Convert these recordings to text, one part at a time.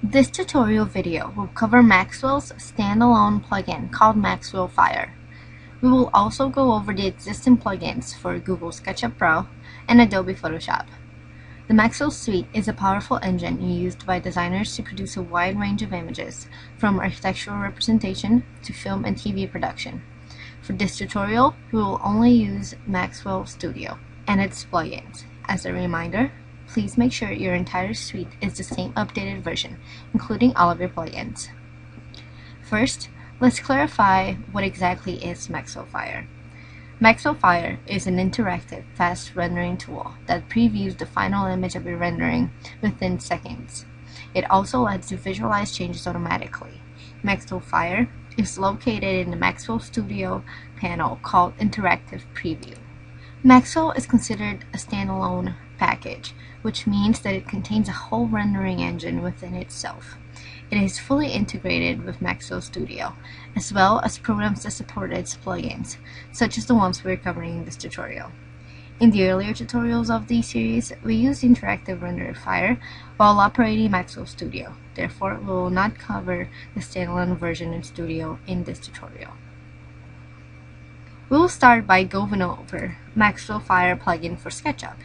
This tutorial video will cover Maxwell's standalone plugin called Maxwell Fire. We will also go over the existing plugins for Google SketchUp Pro and Adobe Photoshop. The Maxwell Suite is a powerful engine used by designers to produce a wide range of images, from architectural representation to film and TV production. For this tutorial, we will only use Maxwell Studio and its plugins. As a reminder, please make sure your entire suite is the same updated version, including all of your plugins. First, let's clarify what exactly is Maxwell Fire. Maxwell Fire is an interactive, fast rendering tool that previews the final image of your rendering within seconds. It also lets you visualize changes automatically. Maxwell Fire is located in the Maxwell Studio panel called Interactive Preview. Maxwell is considered a standalone package, which means that it contains a whole rendering engine within itself. It is fully integrated with Maxwell Studio, as well as programs that support its plugins, such as the ones we're covering in this tutorial. In the earlier tutorials of this series, we used Interactive Render Fire while operating Maxwell Studio. Therefore, we will not cover the standalone version in Studio in this tutorial. We will start by going over Maxwell Fire plugin for SketchUp.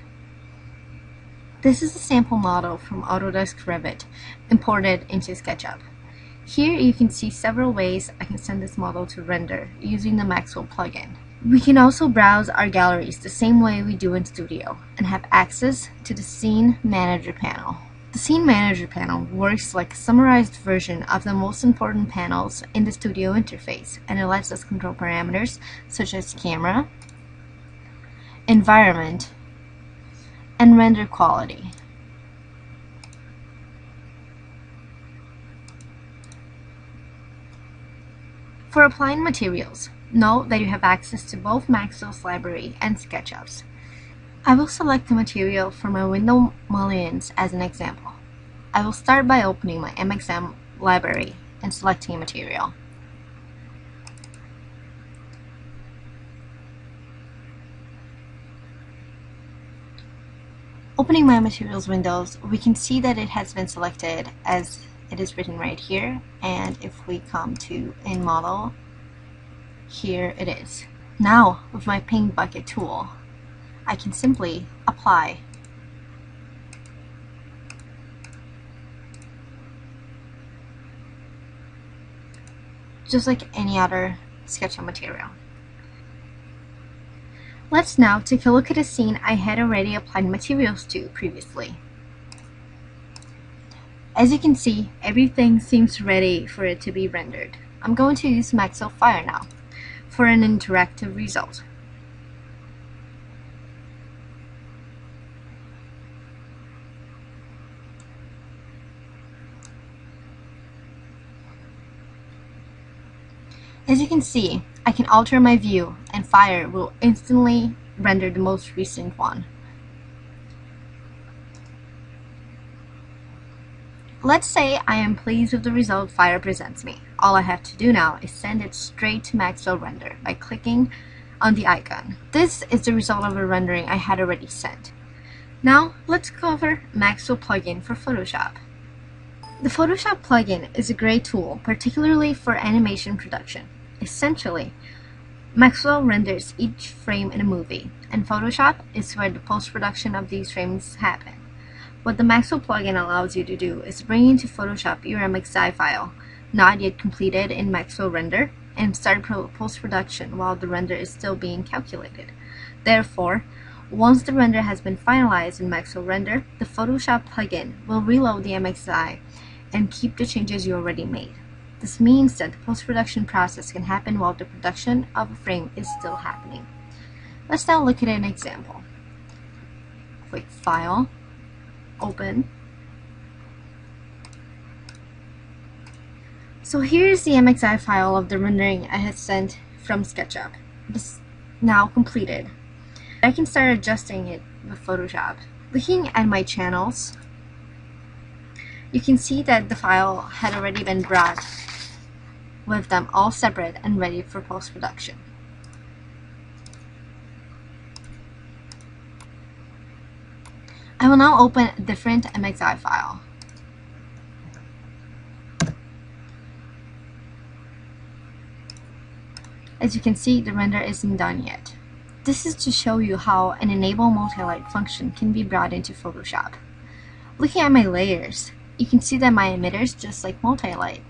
This is a sample model from Autodesk Revit imported into SketchUp. Here you can see several ways I can send this model to render using the Maxwell plugin. We can also browse our galleries the same way we do in Studio and have access to the Scene Manager panel. The Scene Manager panel works like a summarized version of the most important panels in the Studio interface, and it lets us control parameters such as camera, environment, and render quality. For applying materials, note that you have access to both Maxwell's library and SketchUp's. I will select the material for my window mullions as an example. I will start by opening my MXM library and selecting a material. Opening my materials windows, we can see that it has been selected as it is written right here, and if we come to In Model, here it is. Now, with my paint bucket tool, I can simply apply. Just like any other SketchUp material. Let's now take a look at a scene I had already applied materials to previously. As you can see, everything seems ready for it to be rendered. I'm going to use Maxwell Fire now for an interactive result. As you can see, I can alter my view and Fire will instantly render the most recent one. Let's say I am pleased with the result Fire presents me. All I have to do now is send it straight to Maxwell Render by clicking on the icon. This is the result of a rendering I had already sent. Now let's cover Maxwell plugin for Photoshop. The Photoshop plugin is a great tool, particularly for animation production. Essentially, Maxwell renders each frame in a movie, and Photoshop is where the post-production of these frames happen. What the Maxwell plugin allows you to do is bring into Photoshop your MXI file, not yet completed in Maxwell Render, and start post-production while the render is still being calculated. Therefore, once the render has been finalized in Maxwell Render, the Photoshop plugin will reload the MXI and keep the changes you already made. This means that the post-production process can happen while the production of a frame is still happening. Let's now look at an example. Click File, Open. So here's the MXI file of the rendering I had sent from SketchUp. This is now completed. I can start adjusting it with Photoshop. Looking at my channels, you can see that the file had already been brought with them all separate and ready for post-production. I will now open a different MXI file. As you can see, the render isn't done yet. This is to show you how an enable multi-light function can be brought into Photoshop. Looking at my layers, you can see that my emitter is just like multi-light.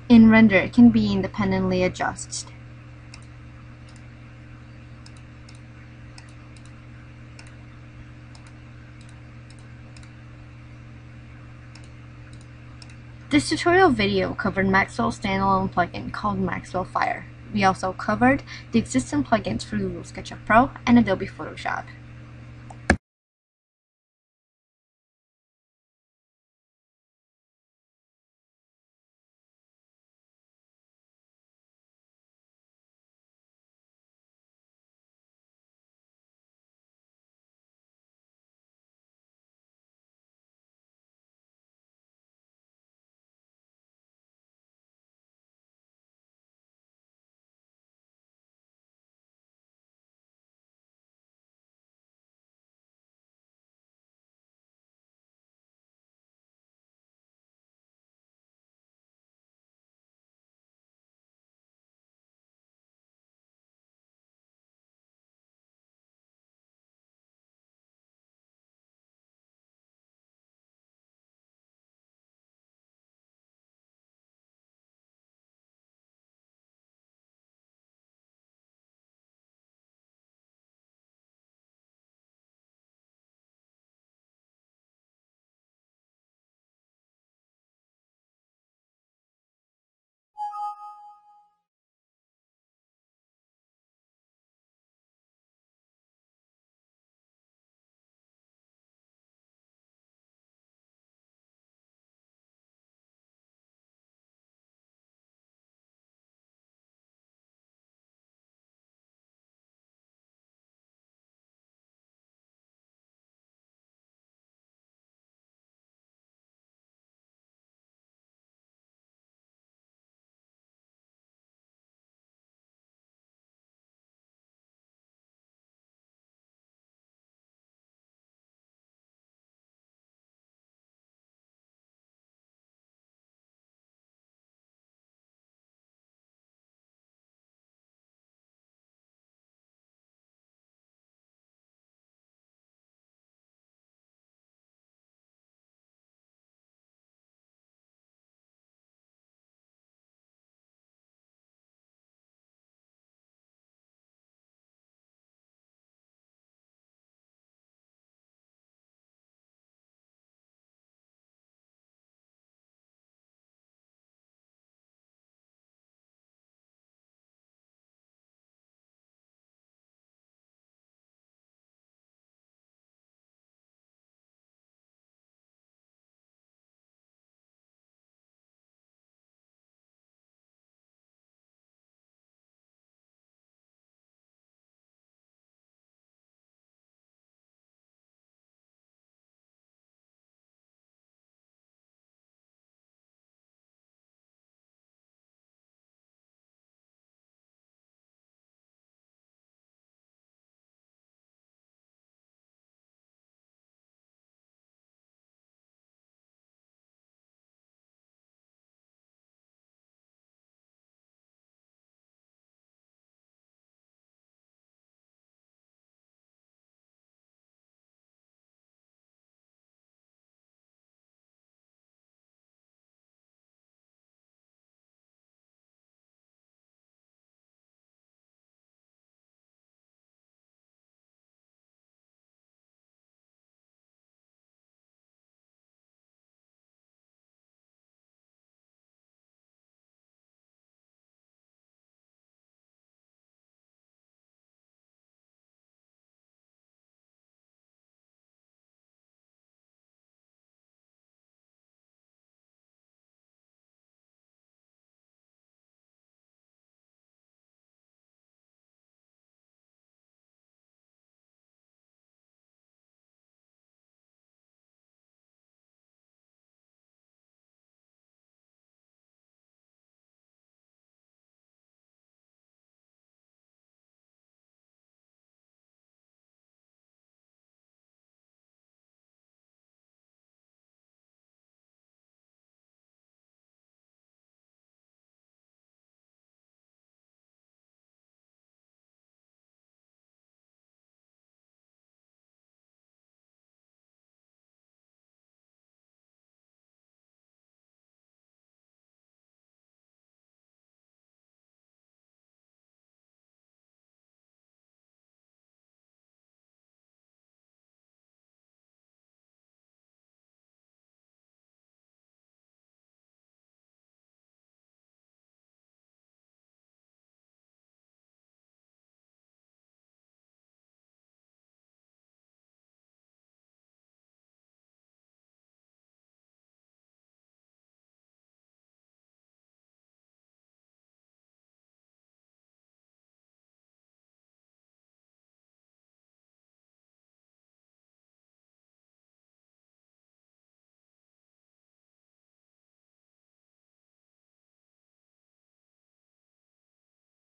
In render, it can be independently adjusted. This tutorial video covered Maxwell's standalone plugin called Maxwell Fire. We also covered the existing plugins for Google SketchUp Pro and Adobe Photoshop.